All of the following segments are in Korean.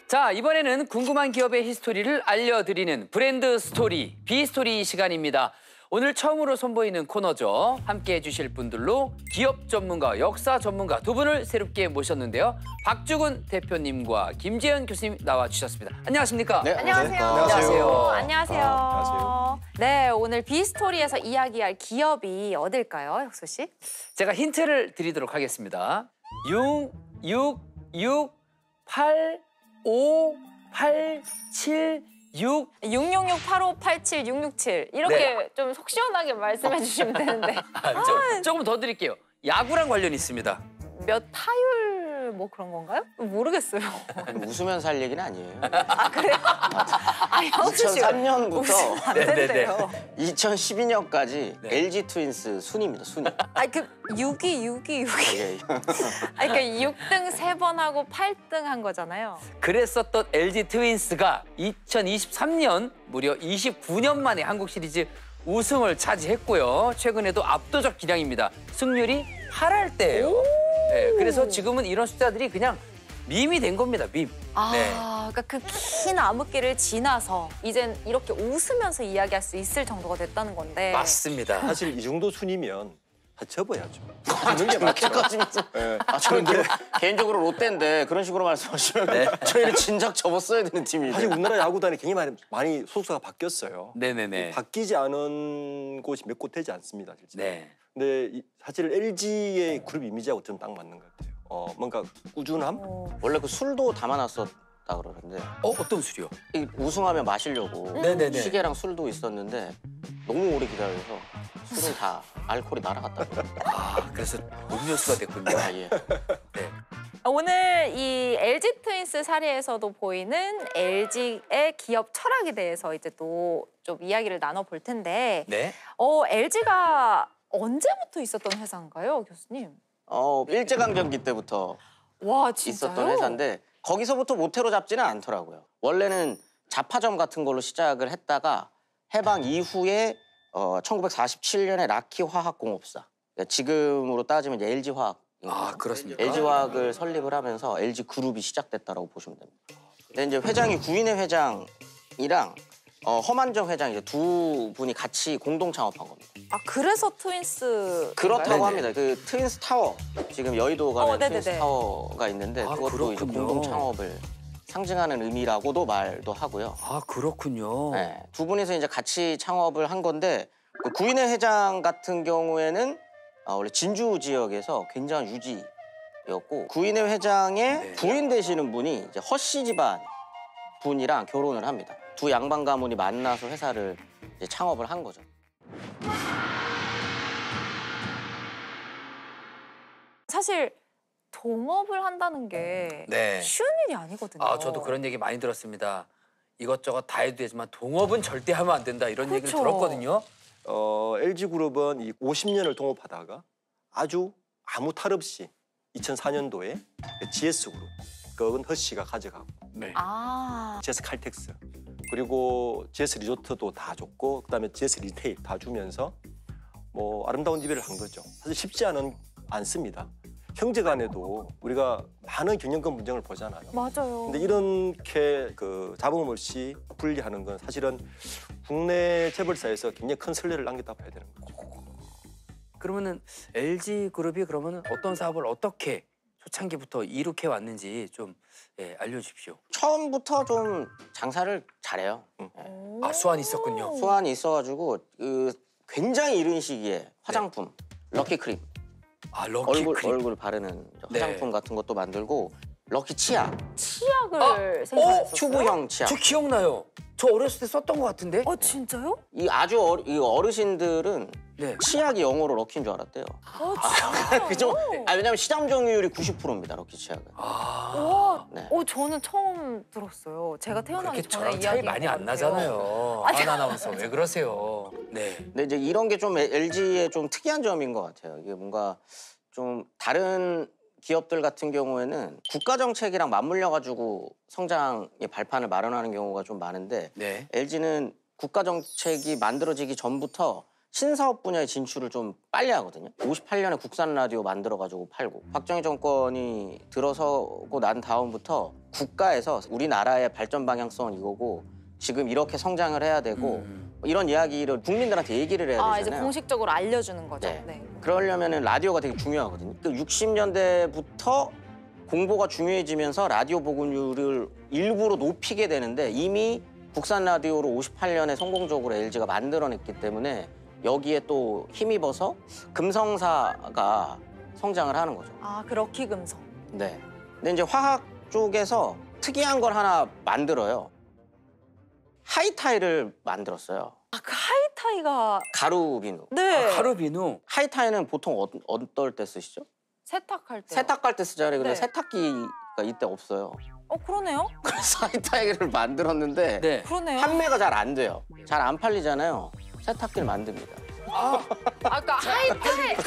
자, 이번에는 궁금한 기업의 히스토리를 알려드리는 브랜드 스토리, 비스토리 시간입니다. 오늘 처음으로 선보이는 코너죠. 함께해 주실 분들로 기업 전문가, 역사 전문가 두 분을 새롭게 모셨는데요. 박주근 대표님과 김재현 교수님 나와주셨습니다. 안녕하십니까? 네, 안녕하세요. 안녕하세요. 안녕하세요. 안녕하세요. 네, 오늘 비스토리에서 이야기할 기업이 어딜까요, 혁수 씨? 제가 힌트를 드리도록 하겠습니다. 6, 6, 6, 8, 5, 8, 7, 6. 666-8587-667 이렇게 네. 좀 속 시원하게 말씀해 주시면 되는데 조금 더 드릴게요. 야구랑 관련이 있습니다. 몇 타율 뭐 그런 건가요? 모르겠어요. 웃으면서 할 얘기는 아니에요. 아, 그래요? 아, 혁수 씨 2003년부터 웃으면 안 네네네. 된대요. 2012년까지 네. LG 트윈스 순입니다, 순위. 아니, 그 6위. 예. 아니, 그러니까 6등 3번 하고 8등 한 거잖아요. 그랬었던 LG 트윈스가 2023년 무려 29년 만에 한국 시리즈 우승을 차지했고요. 최근에도 압도적 기량입니다. 승률이 8할대예요. 네, 그래서 지금은 이런 숫자들이 그냥 밈이 된 겁니다, 밈. 아, 네. 그러니까 그 긴 암흑기를 지나서 이젠 이렇게 웃으면서 이야기할 수 있을 정도가 됐다는 건데. 맞습니다. 사실 이 정도 순이면 다 접어야죠. 접는 게 맞죠. 그렇게까지면서. 예. 저는 개인적으로 롯데인데 그런 식으로 말씀하시면 저희는 진작 접었어야 되는 팀인데. 사실 우리나라 야구단이 굉장히 많이 소속사가 바뀌었어요. 네네네. 바뀌지 않은 곳이 몇 곳 되지 않습니다, 실제. 네. 근데 사실 LG의 그룹 이미지하고 좀 딱 맞는 것 같아요. 뭔가 꾸준함? 원래 그 술도 담아놨었다 그러는데 어떤 술이요? 이 우승하면 마시려고 네네네. 시계랑 술도 있었는데 너무 오래 기다려서 술은 다 알코올이 날아갔다고. 아, 그래서 음료수가 됐군요. 아, 예. 네. 오늘 이 LG 트윈스 사례에서도 보이는 LG의 기업 철학에 대해서 이제 또 좀 이야기를 나눠볼 텐데 네. LG가 언제부터 있었던 회사인가요, 교수님? 일제강점기 때부터 와, 진짜요? 있었던 회사인데 거기서부터 모태로 잡지는 않더라고요. 원래는 잡화점 같은 걸로 시작을 했다가 해방 이후에 1947년에 라키화학공업사, 그러니까 지금으로 따지면 이제 LG화학. 아, 그렇습니까? LG화학을 설립을 하면서 LG그룹이 시작됐다라고 보시면 됩니다. 근데 이제 회장이 구인회 회장이랑 허만정 회장 이제 두 분이 같이 공동 창업한 겁니다. 아, 그래서 트윈스 그렇다고 네네. 합니다. 그 트윈스 타워, 지금 여의도 가면 네네네. 트윈스 타워가 있는데 아, 그것도 이제 그렇군요. 공동 창업을 상징하는 의미라고도 말도 하고요. 아, 그렇군요. 네, 두 분이서 이제 같이 창업을 한 건데 그 구인회 회장 같은 경우에는 원래 진주 지역에서 굉장한 유지였고 구인회 회장의 네. 부인 되시는 분이 이제 허씨 집안 분이랑 결혼을 합니다. 두 양반 가문이 만나서 회사를 이제 창업을 한 거죠. 사실 동업을 한다는 게 네. 쉬운 일이 아니거든요. 아, 저도 그런 얘기 많이 들었습니다. 이것저것 다 해도 되지만 동업은 절대 하면 안 된다 이런 얘기를 그렇죠. 들었거든요. LG그룹은 이 50년을 동업하다가 아주 아무 탈 없이 2004년도에 GS그룹, 그건 허씨가 가져가고 네. 아, GS 칼텍스, 그리고 GS 리조트도 다 줬고 그다음에 GS 리테일 다 주면서 뭐 아름다운 이별을 한 거죠. 사실 쉽지 않습니다. 형제 간에도 우리가 많은 경영권 분쟁을 보잖아요. 맞아요. 근데 이렇게 그 자본 없이 분리하는 건 사실은 국내 재벌사에서 굉장히 큰 선례를 남겼다고 봐야 되는 거죠. 그러면은 LG 그룹이 그러면은 어떤 사업을 어떻게 초창기부터 이룩해 왔는지 좀 알려주십시오. 처음부터 좀 장사를 잘해요. 오. 아, 수완이 있었군요. 수완이 있어가지고 그 굉장히 이른 시기에 화장품, 럭키크림, 아, 럭키 크림. 얼굴 바르는 네. 화장품 같은 것도 만들고 럭키 치약, 치약을 생산했었어요? 튜브형 치약. 저 기억나요. 저 어렸을 때 썼던 것 같은데? 진짜요? 이 아주 이 어르신들은 네. 치약이 영어로 럭키인 줄 알았대요. 진짜요? 그죠? 왜냐면 시장 점유율이 90%입니다, 럭키 치약은. 와, 네. 저는 처음 들었어요. 제가 태어나기 그렇게 전에 저랑 차이 이야기인 많이 것 안 같아요. 나잖아요. 아니, 안 아나운서 왜 그러세요? 네. 근데 이제 이런 게 좀 LG의 좀 특이한 점인 것 같아요. 이게 뭔가 좀 다른 기업들 같은 경우에는 국가 정책이랑 맞물려 가지고 성장의 발판을 마련하는 경우가 좀 많은데 네. LG는 국가 정책이 만들어지기 전부터 신사업 분야에 진출을 좀 빨리 하거든요. 58년에 국산 라디오 만들어가지고 팔고 박정희 정권이 들어서고 난 다음부터 국가에서 우리나라의 발전 방향성은 이거고 지금 이렇게 성장을 해야 되고 이런 이야기를 국민들한테 얘기를 해야 되잖아요. 이제 공식적으로 알려주는 거죠. 네. 네. 그러려면 라디오가 되게 중요하거든요. 그 60년대부터 공보가 중요해지면서 라디오 보급률을 일부러 높이게 되는데 이미 국산 라디오로 58년에 성공적으로 LG가 만들어냈기 때문에 여기에 또 힘입어서 금성사가 성장을 하는 거죠. 그 럭키 금성. 네. 근데 이제 화학 쪽에서 특이한 걸 하나 만들어요. 하이타이를 만들었어요. 그 하이타이가 가루 비누. 네. 가루 비누. 하이타이는 보통 어떨 때 쓰시죠? 세탁할 때. 세탁할 때 쓰잖아요. 근데 네. 세탁기가 이때 없어요. 그러네요. 그래서 하이타이를 만들었는데 네. 그러네요. 판매가 잘 안 돼요. 잘 안 팔리잖아요. 세탁기를 만듭니다. 아까 하이타이를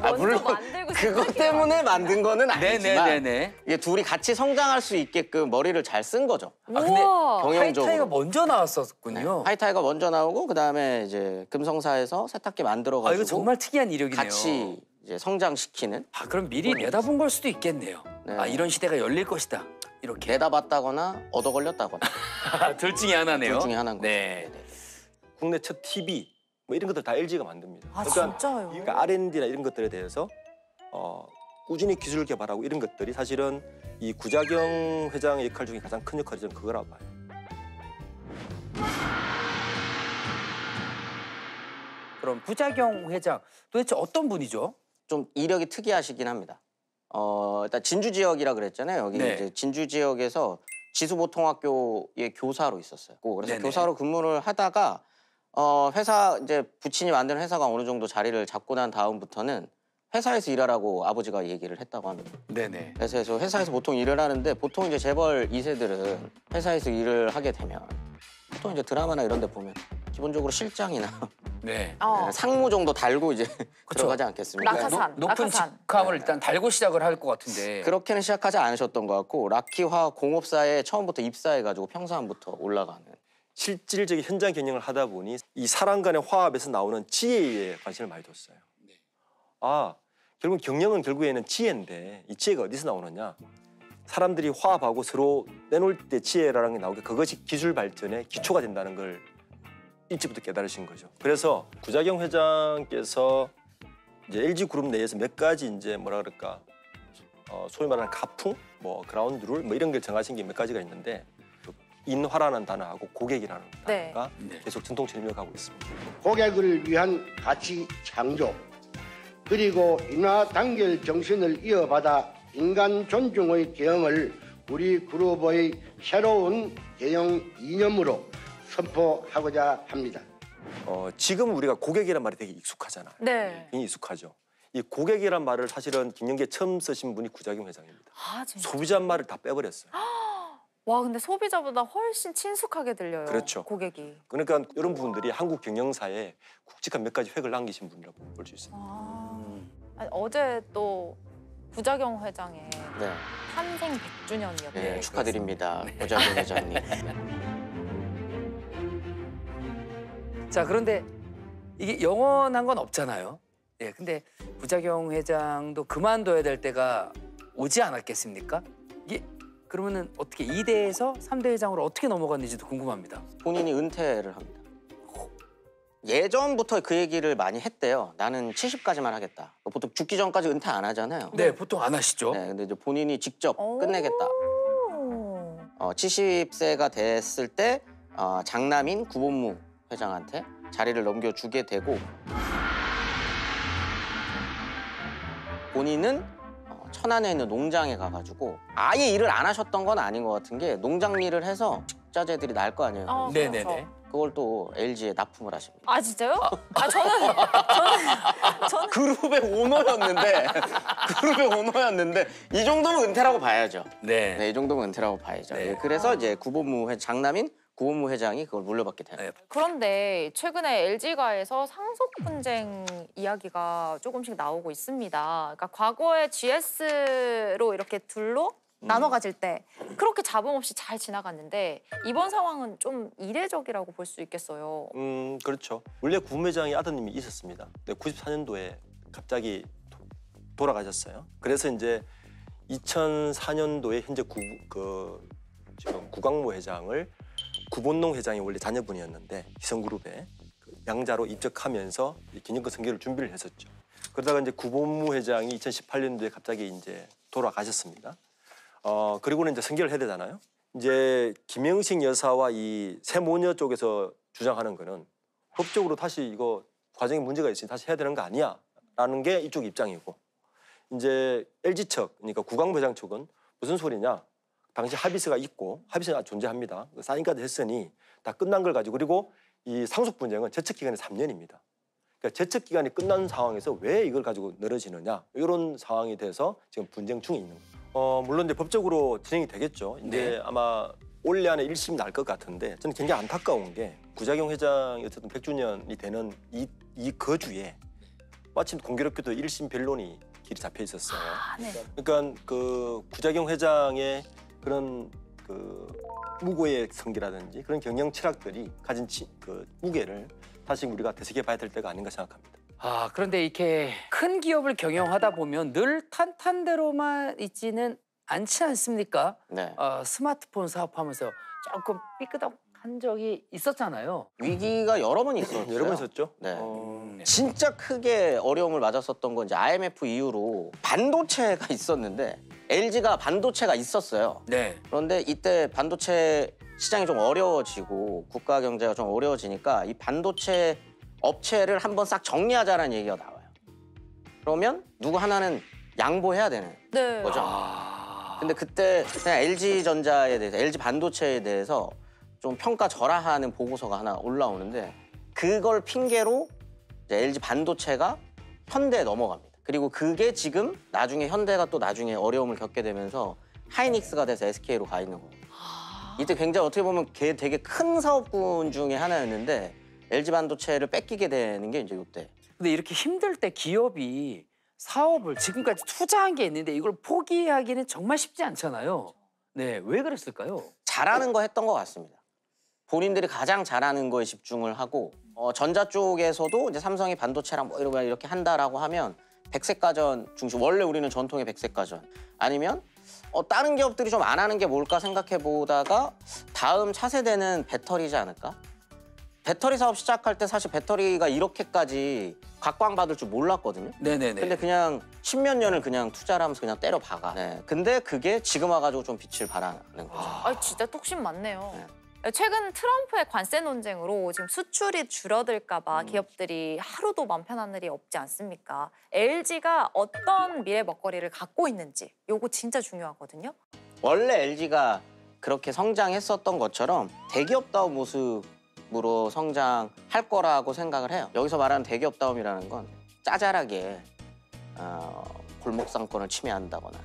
먼저 물론 만들고 그것 세탁기를 때문에 만든 거는 아니지만 네네네네. 이게 둘이 같이 성장할 수 있게끔 머리를 잘 쓴 거죠. 근데 우와. 경영적으로. 하이타이가 먼저 나왔었군요. 하이타이가 먼저 나오고 그다음에 이제 금성사에서 세탁기 만들어가지고 이거 정말 특이한 이력이네요. 같이 이제 성장시키는 그럼 미리 내다본 걸 수도 있겠네요. 네. 이런 시대가 열릴 것이다. 이렇게. 내다봤다거나 얻어 걸렸다거나 둘 중에 하나네요. 둘 중에 하나인 거죠. 네. 국내 첫 TV 뭐 이런 것들 다 LG가 만듭니다. 진짜요? 그러니까 R&D나 이런 것들에 대해서 꾸준히 기술 개발하고 이런 것들이 사실은 이 구자경 회장의 역할 중에 가장 큰 역할이 저는 그거라고 봐요. 그럼 부자경 회장 도대체 어떤 분이죠? 좀 이력이 특이하시긴 합니다. 일단 진주 지역이라 그랬잖아요. 여기 네. 이제 진주 지역에서 지수보통학교의 교사로 있었어요. 그래서 네네. 교사로 근무를 하다가 회사 이제 부친이 만든 회사가 어느 정도 자리를 잡고 난 다음부터는 회사에서 일하라고 아버지가 얘기를 했다고 합니다. 네네. 그래서 회사에서 보통 일을 하는데 보통 이제 재벌 2세들은 회사에서 일을 하게 되면 보통 이제 드라마나 이런 데 보면 기본적으로 실장이나 네. 상무 정도 달고 이제 들어가지 않겠습니까? 낙하산. 높은 낙하산. 직함을 일단 달고 시작을 할 것 같은데. 그렇게는 시작하지 않으셨던 것 같고 라키화 공업사에 처음부터 입사해가지고 평사원부터 올라가는. 실질적인 현장 경영을 하다 보니 이 사람 간의 화합에서 나오는 지혜에 관심을 많이 뒀어요. 결국 경영은 결국에는 지혜인데 이 지혜가 어디서 나오느냐? 사람들이 화합하고 서로 내놓을 때 지혜라는 게 나오게 그것이 기술 발전의 기초가 된다는 걸 일찍부터 깨달으신 거죠. 그래서 구자경 회장께서 이제 LG 그룹 내에서 몇 가지 이제 뭐라 그럴까 소위 말하는 가풍, 뭐 그라운드 룰, 뭐 이런 걸 정하신 게 몇 가지가 있는데 인화라는 단어하고 고객이라는 네. 단어가 계속 전통처럼 이어가고 있습니다. 고객을 위한 가치 창조 그리고 인화 단결 정신을 이어받아 인간 존중의 계엄을 우리 그룹의 새로운 경영 이념으로 선포하고자 합니다. 지금 우리가 고객이란 말이 되게 익숙하잖아요. 네. 굉장히 익숙하죠. 이 고객이란 말을 사실은 김영계 처음 쓰신 분이 구자경 회장입니다. 진짜. 소비자 말을 다 빼버렸어요. 와, 근데 소비자보다 훨씬 친숙하게 들려요. 그렇죠. 고객이. 그러니까 이런 부분들이 한국 경영사에 굵직한 몇 가지 획을 남기신 분이라고 볼 수 있습니다. 아니, 어제 또 부자경 회장의 네. 탄생 100주년이었대요. 네, 축하드립니다. 고자경 회장님. 자, 그런데 이게 영원한 건 없잖아요. 예, 근데 부자경 회장도 그만둬야 될 때가 오지 않았겠습니까? 이게 그러면은 어떻게 2대에서 3대 회장으로 어떻게 넘어갔는지도 궁금합니다. 본인이 은퇴를 합니다. 예전부터 그 얘기를 많이 했대요. 나는 70까지만 하겠다. 보통 죽기 전까지 은퇴 안 하잖아요. 네, 보통 안 하시죠. 네, 근데 이제 본인이 직접 오. 끝내겠다. 70세가 됐을 때 장남인 구본무 회장한테 자리를 넘겨주게 되고 본인은 천안에 있는 농장에 가가지고 아예 일을 안 하셨던 건 아닌 것 같은 게 농장 일을 해서 식자재들이 날 거 아니에요. 네네네. 그렇죠. 그걸 또 LG에 납품을 하십니다. 진짜요? 저는 그룹의 오너였는데 이 정도면 은퇴라고 봐야죠. 네. 네, 이 정도면 은퇴라고 봐야죠. 네. 예, 그래서 이제 장남인 구본무 회장이 그걸 물려받게 되는. 네. 그런데 최근에 LG가에서 상속 분쟁 이야기가 조금씩 나오고 있습니다. 그러니까 과거에 GS로 이렇게 둘로 나눠 가질 때 그렇게 잡음 없이 잘 지나갔는데 이번 상황은 좀 이례적이라고 볼 수 있겠어요. 그렇죠. 원래 구매장의 아드님이 있었습니다. 94년도에 갑자기 돌아가셨어요. 그래서 이제 2004년도에 현재 지금 구광모 회장을 구본농 회장이 원래 자녀분이었는데 희성그룹에 양자로 입적하면서 기념권 선교를 준비를 했었죠. 그러다가 이제 구본무 회장이 2018년도에 갑자기 이제 돌아가셨습니다. 그리고는 이제 선교를 해야 되잖아요. 이제 김영식 여사와 이 세모녀 쪽에서 주장하는 거는 법적으로 다시 이거 과정에 문제가 있으니 다시 해야 되는 거 아니야? 라는 게 이쪽 입장이고, 이제 LG 측, 그러니까 구광모 회장 측은 무슨 소리냐? 당시 합의서가 있고 합의서가 존재합니다. 사인까지 했으니 다 끝난 걸 가지고, 그리고 이 상속 분쟁은 제척 기간이 3년입니다. 그러니까 제척 기간이 끝난 상황에서 왜 이걸 가지고 늘어지느냐, 이런 상황이 돼서 지금 분쟁 중에 있는 거예요. 물론 이제 법적으로 진행이 되겠죠. 이제 아마 올해 안에 1심이 날 것 같은데, 저는 굉장히 안타까운 게 구자경 회장이 어쨌든 100주년이 되는 이 거주에 마침 공교롭게도 1심 변론이 길이 잡혀 있었어요. 네. 그러니까 그 구자경 회장의 그런 그 무고의 성기라든지 그런 경영 철학들이 가진 그 무게를 다시 우리가 되새겨봐야 될 때가 아닌가 생각합니다. 그런데 이렇게 큰 기업을 경영하다 보면 늘 탄탄대로만 있지는 않지 않습니까? 네. 스마트폰 사업하면서 조금 삐끗한 적이 있었잖아요. 위기가 여러 번 있었어요. 여러 번 있었죠. 네. 진짜 크게 어려움을 맞았었던 건 이제 IMF 이후로 반도체가 있었는데 LG가 반도체가 있었어요. 네. 그런데 이때 반도체 시장이 좀 어려워지고 국가 경제가 좀 어려워지니까 이 반도체 업체를 한번 싹 정리하자라는 얘기가 나와요. 그러면 누구 하나는 양보해야 되는 네. 거죠. 근데 그때 그냥 LG전자에 대해서, LG 반도체에 대해서 좀 평가절하하는 보고서가 하나 올라오는데, 그걸 핑계로 이제 LG 반도체가 현대에 넘어갑니다. 그리고 그게 지금 나중에 현대가 또 나중에 어려움을 겪게 되면서 하이닉스가 돼서 SK로 가 있는 거예요. 이때 굉장히 어떻게 보면 걔 되게 큰 사업군 중에 하나였는데 LG 반도체를 뺏기게 되는 게 이제 이때. 근데 이렇게 힘들 때 기업이 사업을 지금까지 투자한 게 있는데 이걸 포기하기는 정말 쉽지 않잖아요. 네, 왜 그랬을까요? 잘하는 거 했던 것 같습니다. 본인들이 가장 잘하는 거에 집중을 하고, 전자 쪽에서도 이제 삼성이 반도체랑 뭐 이렇게 한다라고 하면 백색가전 중심, 원래 우리는 전통의 백색가전, 아니면 다른 기업들이 좀 안 하는 게 뭘까 생각해 보다가 다음 차세대는 배터리지 않을까? 배터리 사업 시작할 때 사실 배터리가 이렇게까지 각광받을 줄 몰랐거든요. 네네네. 근데 그냥 십몇 년을 그냥 투자를 하면서 그냥 때려 박아. 네. 근데 그게 지금 와가지고 좀 빛을 발하는 거죠. 진짜 뚝심 많네요. 최근 트럼프의 관세 논쟁으로 지금 수출이 줄어들까 봐 기업들이 하루도 맘 편한 일이 없지 않습니까? LG가 어떤 미래 먹거리를 갖고 있는지 요거 진짜 중요하거든요. 원래 LG가 그렇게 성장했었던 것처럼 대기업다운 모습으로 성장할 거라고 생각을 해요. 여기서 말하는 대기업다움이라는 건 짜잘하게 골목 상권을 침해한다거나,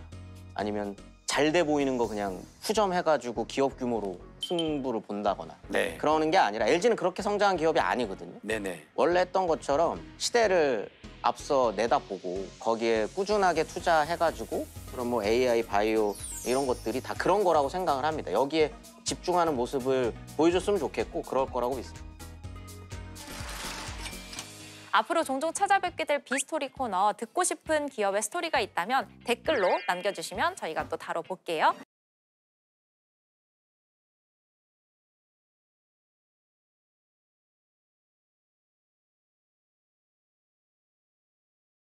아니면 잘 돼 보이는 거 그냥 후점해가지고 기업 규모로 승부를 본다거나, 네. 그러는 게 아니라, LG는 그렇게 성장한 기업이 아니거든요. 네네. 원래 했던 것처럼 시대를 앞서 내다보고 거기에 꾸준하게 투자해가지고, 그럼 뭐 AI, 바이오 이런 것들이 다 그런 거라고 생각을 합니다. 여기에 집중하는 모습을 보여줬으면 좋겠고 그럴 거라고 믿습니다. 앞으로 종종 찾아뵙게 될 비스토리 코너, 듣고 싶은 기업의 스토리가 있다면 댓글로 남겨주시면 저희가 또 다뤄볼게요.